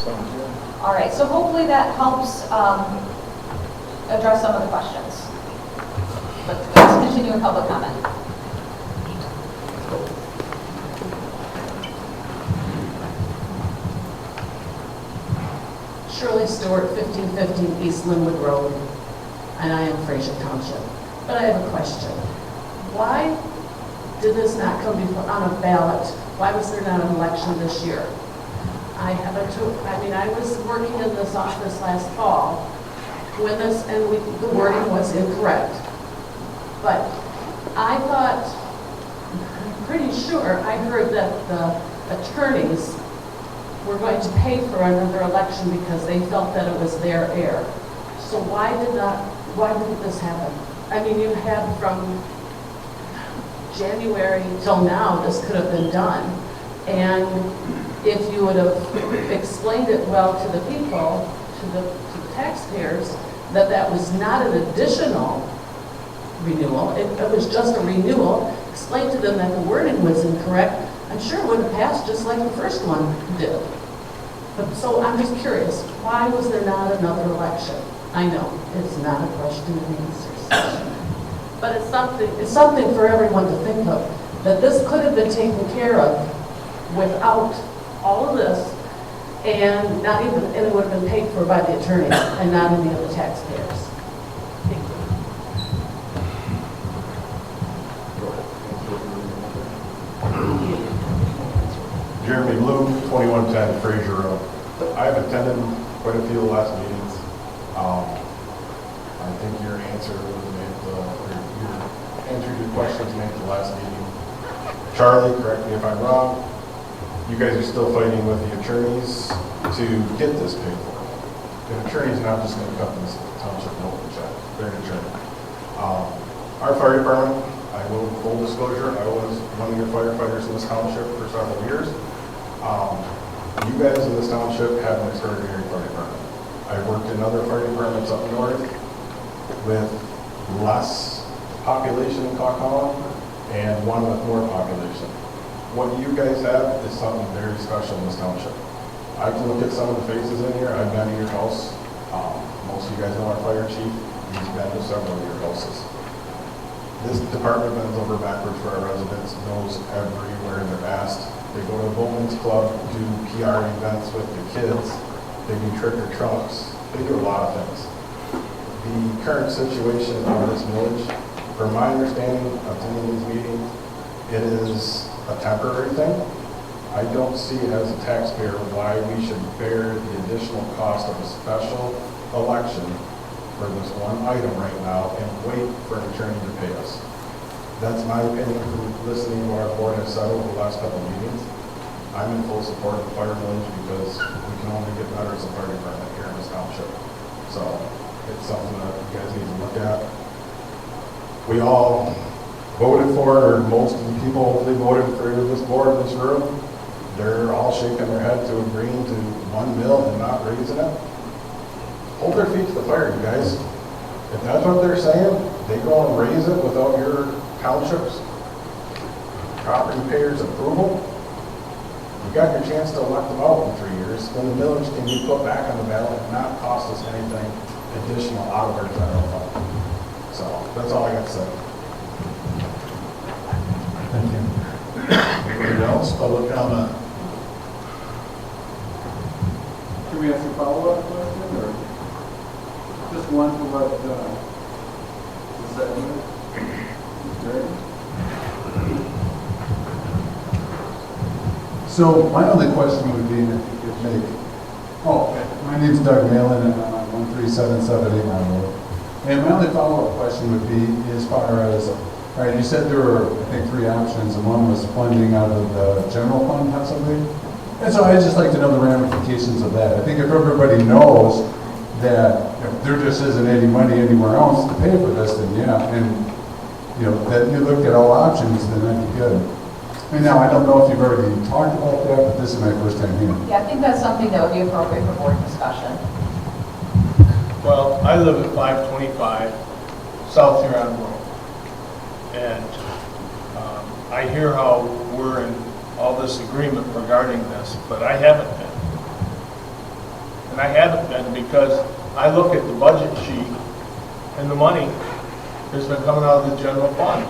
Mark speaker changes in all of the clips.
Speaker 1: Sounds good.
Speaker 2: All right, so hopefully that helps address some of the questions. But let's continue with public comment.
Speaker 3: Shirley Stewart, 1515 East Linwood Road, and I am Fraser Township. But I have a question. Why did this not come before on a ballot? Why was there not an election this year? I was working in this office last fall when this, and the wording was incorrect. But I thought, I'm pretty sure, I heard that the attorneys were going to pay for another election because they felt that it was their error. So why didn't this happen? I mean, you had from January till now, this could have been done. And if you would have explained it well to the people, to the taxpayers, that was not an additional renewal, it was just a renewal, explain to them that the wording was incorrect, I'm sure it would have passed just like the first one did. But, so I'm just curious, why was there not another election? I know, it's not a question and answer session, but it's something for everyone to think of, that this could have been taken care of without all of this, and it would have been paid for by the attorneys and not any of the taxpayers. Thank you.
Speaker 1: Jeremy Blue, 2110 Fraser Road. I've attended quite a few of the last meetings. I think your answer was made, your answer to your questions made the last meeting. Charlie, correct me if I'm wrong, you guys are still fighting with the attorneys to get this paid for. The attorney's not just going to cut this township an open check. They're an attorney. Our fire department, I will, full disclosure, I was one of your firefighters in this township for several years. You guys in this township have an extraordinary fire department. I worked in other fire departments up north with less population in Kakama and one with more population. What you guys have is something very special in this township. I can look at some of the faces in here. I've been to your house. Most of you guys know our fire chief. He's been to several of your houses. This department bends over backwards for our residents, goes everywhere they're asked. They go to the Bowman's Club, do PR events with the kids. They do trick or trunks. They do a lot of things. The current situation of this village, from my understanding of attending these meetings, it is a temporary thing. I don't see as a taxpayer why we should bear the additional cost of a special election for this one item right now and wait for an attorney to pay us. That's my opinion from listening to what our board has said over the last couple of meetings. I'm in full support of the fire village because we can only get better as a fire department here in this township. So it's something that you guys need to look at. We all voted for, or most of the people hopefully voted for this board in this room. They're all shaking their head to agreeing to $1 million and not raising it. Hold their feet to the fire, you guys. If that's what they're saying, they go and raise it without your township's property payers' approval. You got your chance to elect them out in 3 years. Then the millage can be put back on the ballot and not cost us anything additional out of our general fund. So that's all I got to say.
Speaker 4: Thank you. Anybody else? Public comment?
Speaker 5: Can we ask a follow-up question, or just one to what the segment?
Speaker 4: So my only question would be if you could make, my name's Doug Malin and I'm on 13778 Mile Road. And my only follow-up question would be as far as, all right, you said there were, I think, 3 options, and one was funding out of the general fund possibly. And so I'd just like to know the ramifications of that. I think if everybody knows that if there just isn't any money anywhere else to pay for this, then yeah, and that you looked at all options, then that'd be good. And now, I don't know if you've already talked about that, but this is my first time here.
Speaker 2: Yeah, I think that's something that would be appropriate for board discussion.
Speaker 6: Well, I live at 525 South Huron Road, and I hear how we're in all this agreement regarding this, but I haven't been. and I haven't been because I look at the budget sheet and the money has been coming out of the general fund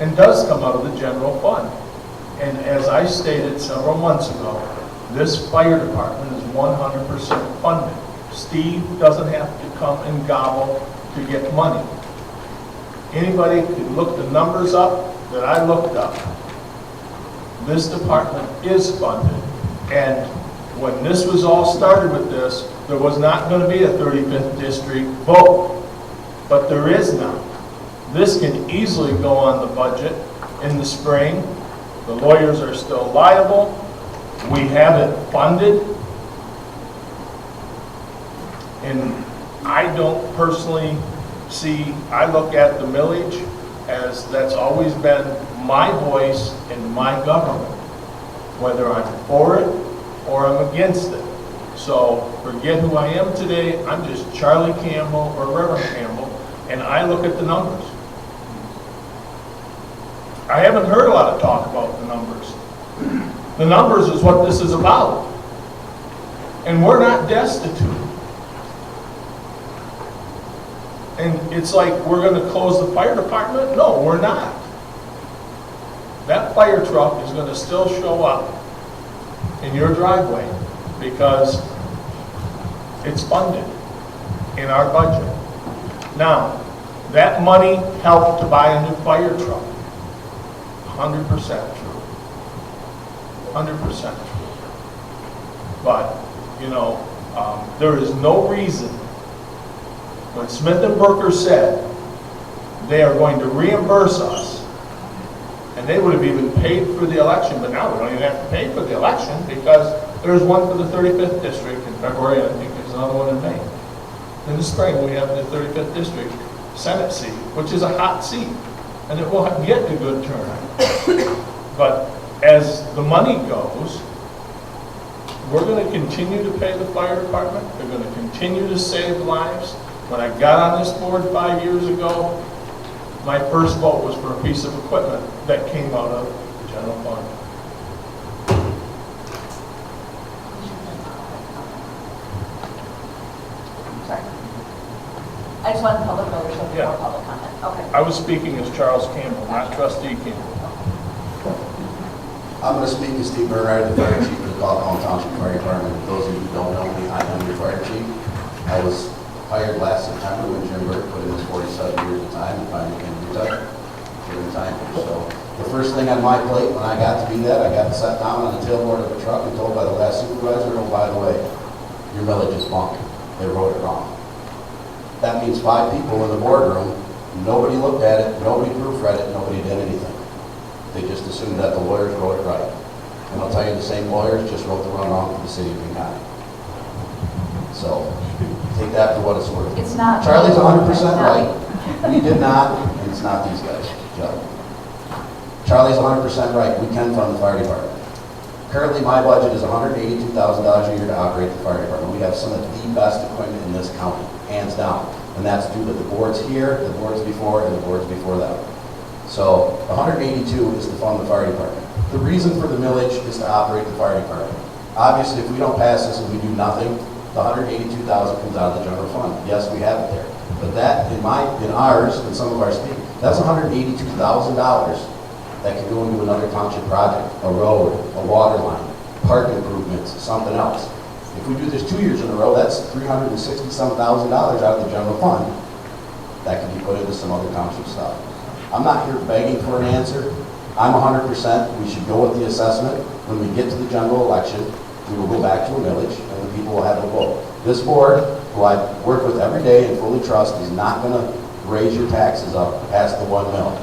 Speaker 6: and does come out of the general fund. And as I stated several months ago, this fire department is 100% funded. Steve doesn't have to come and gobble to get money. Anybody can look the numbers up that I looked up. This department is funded. And when this was all started with this, there was not going to be a 35th district vote. But there is now. This can easily go on the budget in the spring. The lawyers are still liable. We have it funded. And I don't personally see, I look at the millage as that's always been my voice in my government, whether I'm for it or I'm against it. So forget who I am today. I'm just Charlie Campbell or Reverend Campbell, and I look at the numbers. I haven't heard a lot of talk about the numbers. The numbers is what this is about. And we're not destitute. And it's like we're going to close the fire department? No, we're not. That fire truck is going to still show up in your driveway because it's funded in our budget. Now, that money helped to buy a new fire truck. 100% true. 100% true. But, you know, there is no reason when Smith & Berker said they are going to reimburse us, and they would have even paid for the election, but now we don't even have to pay for the election because there's one for the 35th district in February, and I think there's another one in May. In the spring, we have the 35th district Senate seat, which is a hot seat, and it will get a good turnout. But as the money goes, we're going to continue to pay the fire department. They're going to continue to save lives. When I got on this board 5 years ago, my first vote was for a piece of equipment that came out of the general fund.
Speaker 2: Sorry. I just wanted public notice of
Speaker 6: Yeah.
Speaker 2: more public comment. Okay.
Speaker 6: I was speaking as Charles Campbell, not Trustee Campbell.
Speaker 7: I'm going to speak as Steve Bernard, the fire chief of the Colquhoun Township Fire Department. For those of you who don't know me, I am your fire chief. I was hired last September when Jim Burke put in his 47 years of time and finally came to retire during the time. So the first thing on my plate when I got to be that, I got sat down on the tailboard of a truck and told by the last supervisor, oh, by the way, your millage is bunk. They wrote it wrong. That means 5 people in the boardroom, nobody looked at it, nobody proofread it, nobody did anything. They just assumed that the lawyers wrote it right. And I'll tell you, the same lawyers just wrote the one wrong for the city of King County. So take that for what it's worth.
Speaker 2: It's not.
Speaker 7: Charlie's 100% right. He did not, and it's not these guys, Joe. Charlie's 100% right. We can fund the fire department. Currently, my budget is $182,000 a year to operate the fire department. We have some of the best equipment in this county, hands down. And that's due to the boards here, the boards before, and the boards before that. So 182 is to fund the fire department. The reason for the millage is to operate the fire department. Obviously, if we don't pass this and we do nothing, the 182,000 comes out of the general fund. Yes, we have it there. But that, in ours, and some of our speakers, that's $182,000 that can go into another township project, a road, a water line, park improvements, something else. If we do this 2 years in a row, that's $360,000 out of the general fund that can be put into some other township stuff. I'm not here begging for an answer. I'm 100%. We should go with the assessment. When we get to the general election, we will go back to a millage, and the people will have a vote. This board, who I work with every day and fully trust, is not going to raise your taxes up past the 1 mil.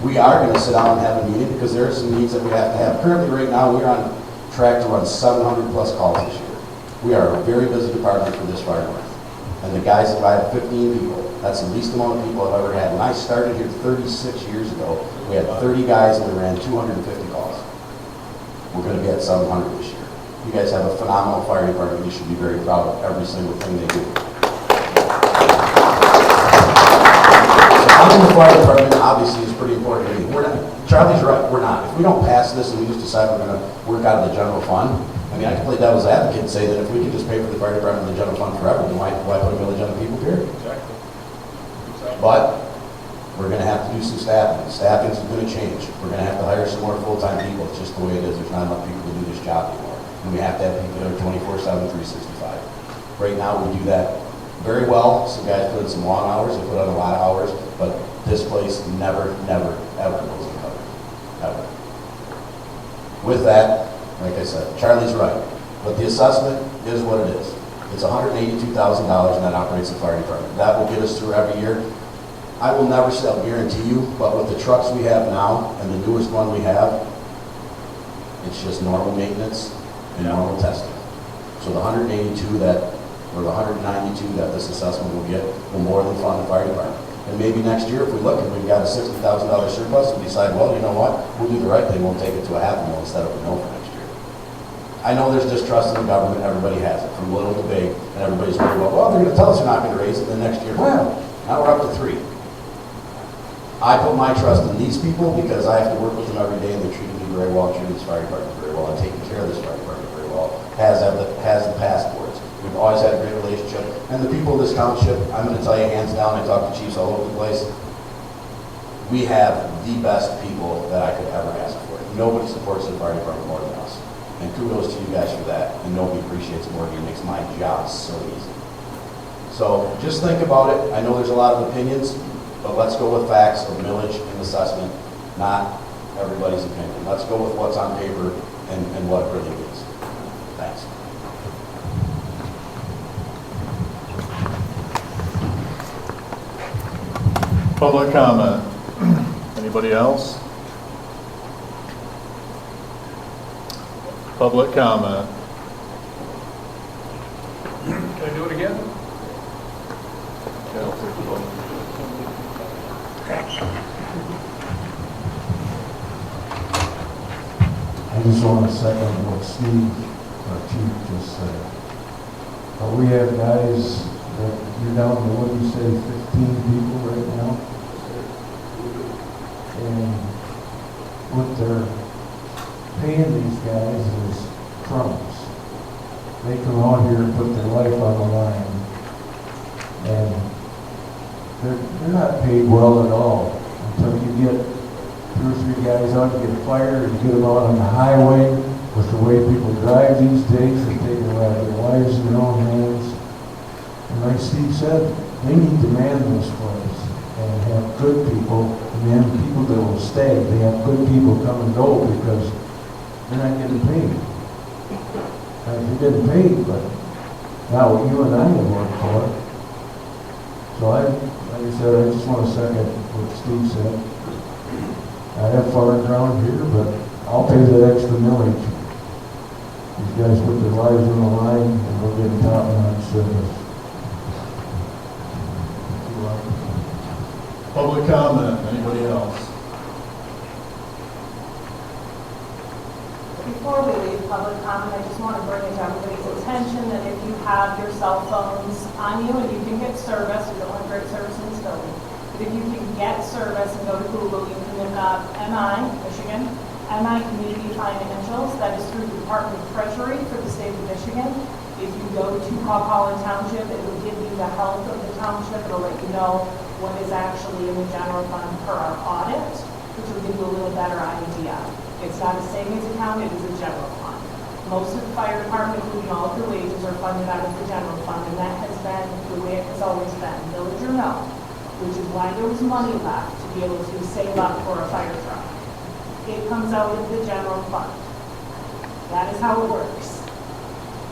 Speaker 7: We are going to sit down and have a meeting because there are some needs that we have to have. Currently, right now, we're on track to run 700 plus calls this year. We are a very busy department for this fire department. And the guys that I have 15 people. That's the least amount of people I've ever had. When I started here 36 years ago, we had 30 guys and we ran 250 calls. We're going to be at 700 this year. You guys have a phenomenal fire department. You should be very proud of every single thing they do. So having the fire department obviously is pretty important to me. Charlie's right, we're not. If we don't pass this and we just decide we're going to work out of the general fund, I mean, I can play devil's advocate and say that if we could just pay for the fire department and the general fund forever, then why put a millage on the people here?
Speaker 6: Exactly.
Speaker 7: But we're gonna have to do some staffing. Staffing is gonna change. We're gonna have to hire some more full-time people. It's just the way it is. There's not enough people to do this job anymore. And we have to have people that are 24/7, 365. Right now, we do that very well. Some guys put in some long hours, they put in a lot of hours, but this place never, never, ever goes uncovered. Ever. With that, like I said, Charlie's right. But the assessment is what it is. It's $182,000 and that operates the fire department. That will get us through every year. I will never say, I'll guarantee you, but with the trucks we have now and the newest one we have, it's just normal maintenance and normal testing. So the 182 or the 192 that this assessment will get will more than fund the fire department. And maybe next year, if we look and we've got a $60,000 surplus, we decide, well, you know what, we'll do the right thing, we'll take it to $500,000 instead of a $1 for next year. I know there's distrust in the government, everybody has it, from little to big, and everybody's worried about, well, they're gonna tell us they're not gonna raise it, then next year, well, now we're up to 3. I put my trust in these people because I have to work with them every day, and they treated me very well, treated this fire department very well, and taken care of this fire department very well, has the passports. We've always had a great relationship, and the people of this township, I'm gonna tell you hands down, I talk to chiefs all over the place, we have the best people that I could ever ask for. Nobody supports the fire department more than us. And kudos to you guys for that, and nobody appreciates it more than you. It makes my job so easy. So just think about it. I know there's a lot of opinions, but let's go with facts of millage and assessment, not everybody's opinion. Let's go with what's on paper and what it really means. Thanks.
Speaker 8: Public comment. Anybody else? Public comment.
Speaker 6: Can I do it again?
Speaker 9: I just want to second what Steve, our chief, just said. We have guys that you're down to, what do you say, 15 people right now? And what they're paying these guys is crumbs. They come out here and put their life on the line. And they're not paid well at all until you get 2 or 3 guys out to get fired, and get them out on the highway. With the way people drive these days, they take their lives in their own hands. And like Steve said, they need to man this place and have good people, and then people that will stay. They have good people come and go because they're not getting paid. They're getting paid, but not what you and I have worked for. So like I said, I just want to second what Steve said. I have farm ground here, but I'll pay that extra millage. These guys put their lives on the line and we're getting top-notch service.
Speaker 8: Public comment. Anybody else?
Speaker 2: Before we leave public comment, I just want to bring it to everybody's attention that if you have your cell phones on you and you can get service, we don't have great service in this building, but if you can get service and go to Google, you can look up MI, Michigan, MI Community Financials. That is through the Department of Treasury for the state of Michigan. If you go to Holland Township, it will give you the health of the township. It'll let you know what is actually in the general fund per our audit, which will give you a little better idea. It's not a savings account, it is a general fund. Most of the fire department, including all of the wages, are funded out of the general fund, and that has been the way it has always been, village or no, which is why there was money left to be able to save up for a fire truck. It comes out of the general fund. That is how it works.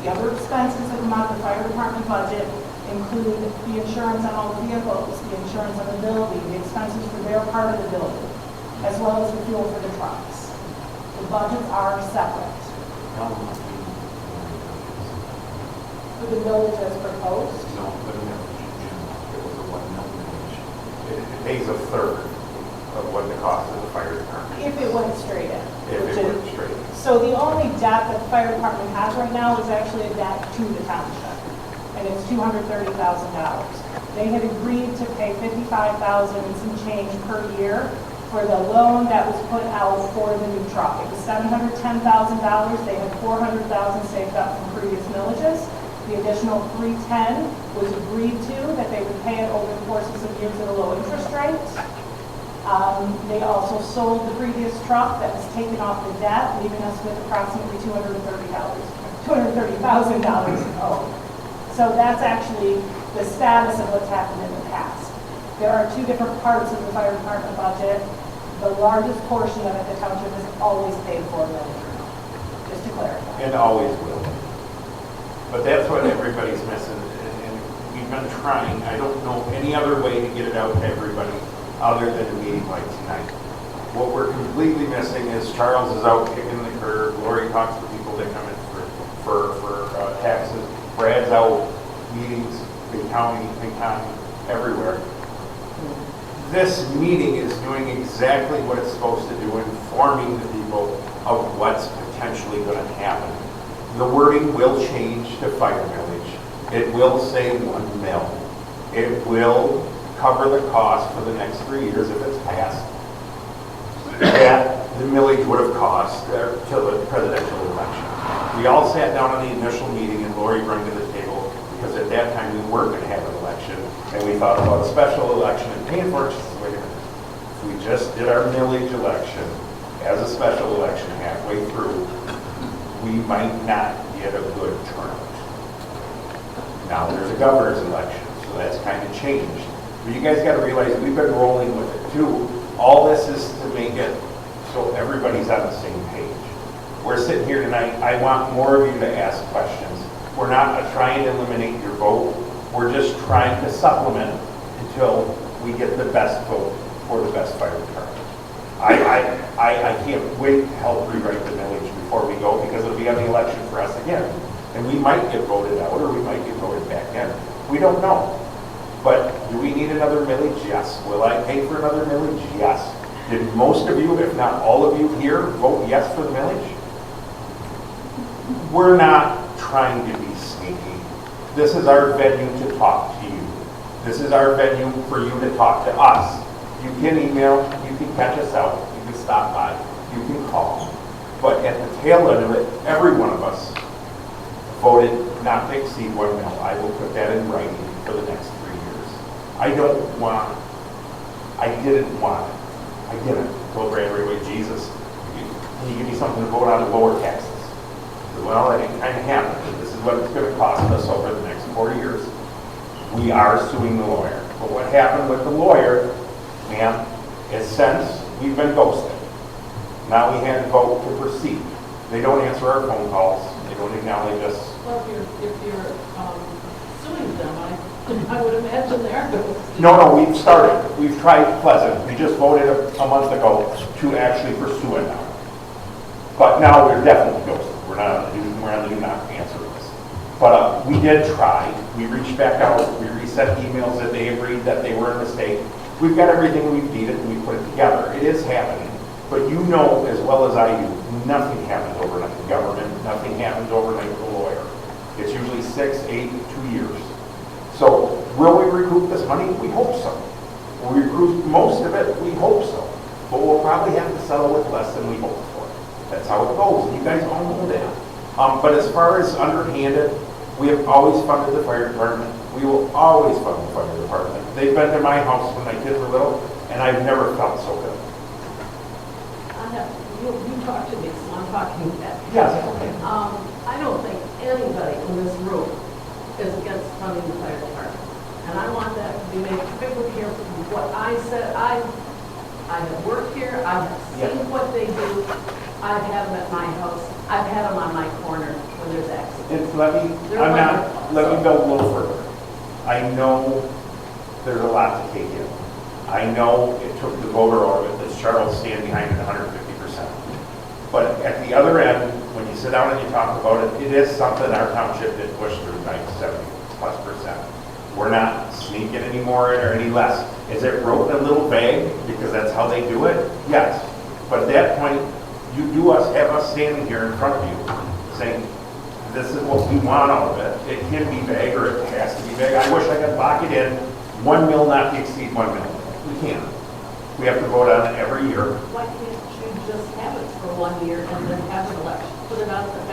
Speaker 2: The other expenses that come out of the fire department budget include the insurance on all the vehicles, the insurance on the building, the expenses for their part of the building, as well as the fuel for the trucks. The budgets are separate. For the village as proposed,
Speaker 10: No, but it was a 1 million. It pays a third of what the cost of the fire department.
Speaker 2: if it went straight in.
Speaker 10: If
Speaker 2: which
Speaker 10: it
Speaker 2: is-
Speaker 10: went straight.
Speaker 2: So the only debt that the fire department has right now is actually a debt to the township, and it's $230,000. They had agreed to pay $55,000 and some change per year for the loan that was put out for the new truck. It was $710,000. They had $400,000 saved up from previous millages. The additional $310,000 was agreed to, that they would pay it over the course of some years at a low interest rate. They also sold the previous truck that was taken off the debt, leaving us with approximately $230,000 owed. So that's actually the status of what's happened in the past. There are two different parts of the fire department budget. The largest portion of it, the township has always paid for, just to clarify.
Speaker 10: And always will. But that's what everybody's missing, and we've been trying. I don't know any other way to get it out to everybody other than a meeting like tonight. What we're completely missing is Charles is out kicking the curb. Lori talks to people that come in for taxes. Brad's out meetings, big county, everywhere. This meeting is doing exactly what it's supposed to do, informing the people of what's potentially going to happen. The wording will change to fire millage. It will say 1 mil. It will cover the cost for the next 3 years if it's passed. That the millage would have cost till the presidential election. We all sat down on the initial meeting and Lori brought to the table because at that time we were going to have an election and we thought about a special election and paying for it. She said, wait a minute, if we just did our millage election as a special election halfway through, we might not get a good turnout. Now there's a governor's election, so that's kind of changed. But you guys got to realize we've been rolling with it too. All this is to make it so everybody's on the same page. We're sitting here tonight, I want more of you to ask questions. We're not trying to eliminate your vote. We're just trying to supplement until we get the best vote for the best fire department. I can't wait to help rewrite the millage before we go because it'll be on the election for us again. And we might get voted out or we might get voted back in. We don't know. But do we need another millage? Yes. Will I pay for another millage? Yes. Did most of you, if not all of you here, vote yes for the millage? We're not trying to be sneaky. This is our venue to talk to you. This is our venue for you to talk to us. You can email, you can catch us out, you can stop by, you can call. But at the tail end of it, every one of us voted not to exceed 1 mil. I will put that in writing for the next 3 years. I didn't want it. I didn't. Told Brad right away, Jesus, can you give me something to vote on to lower taxes? Well, that kind of happened. This is what it's going to cost us over the next 4 years. We are suing the lawyer. But what happened with the lawyer, ma'am, is since we've been ghosted. Now we had to vote to proceed. They don't answer our phone calls. They don't acknowledge us.
Speaker 3: Well, if you're suing them, I would imagine they are going to.
Speaker 10: No, we've started. We've tried Pleasant. We just voted a month ago to actually pursue it now. But now we're definitely ghosted. We're on the do not answer list. But we did try. We reached back out. We resent emails that they agreed that they were a mistake. We've got everything we've needed and we put it together. It is happening. But you know as well as I do, nothing happens overnight in government. Nothing happens overnight with a lawyer. It's usually 6, 8, 2 years. So will we recoup this money? We hope so. Will we recoup most of it? We hope so. But we'll probably have to settle with less than we hoped for. That's how it goes. And you guys all know that. But as far as underhanded, we have always funded the fire department. We will always fund the fire department. They've been to my house when my kids were little, and I've never felt so good.
Speaker 3: You talk to me, so I'm talking back.
Speaker 10: Yes, okay.
Speaker 3: I don't think anybody in this room is against funding the fire department. And I want that to be made crystal clear from what I said. I have worked here, I have seen what they do. I've had them at my house. I've had them on my corner when there's accidents.
Speaker 10: Let me go a little further. I know there's a lot to take in. I know it took the voter orbit that Charles stand behind it 150%. But at the other end, when you sit down and you talk about it, it is something our township did push through 70+%. We're not sneaking any more or any less. Is it wrote in a little vague because that's how they do it? Yes. But at that point, you do have us standing here in front of you saying, this is what we want out of it. It can be vague or it has to be vague. I wish I could lock it in, 1 mil not to exceed 1 mil. We can't. We have to vote on it every year.
Speaker 11: Why can't you just have it for 1 year and then have an election? Put it on the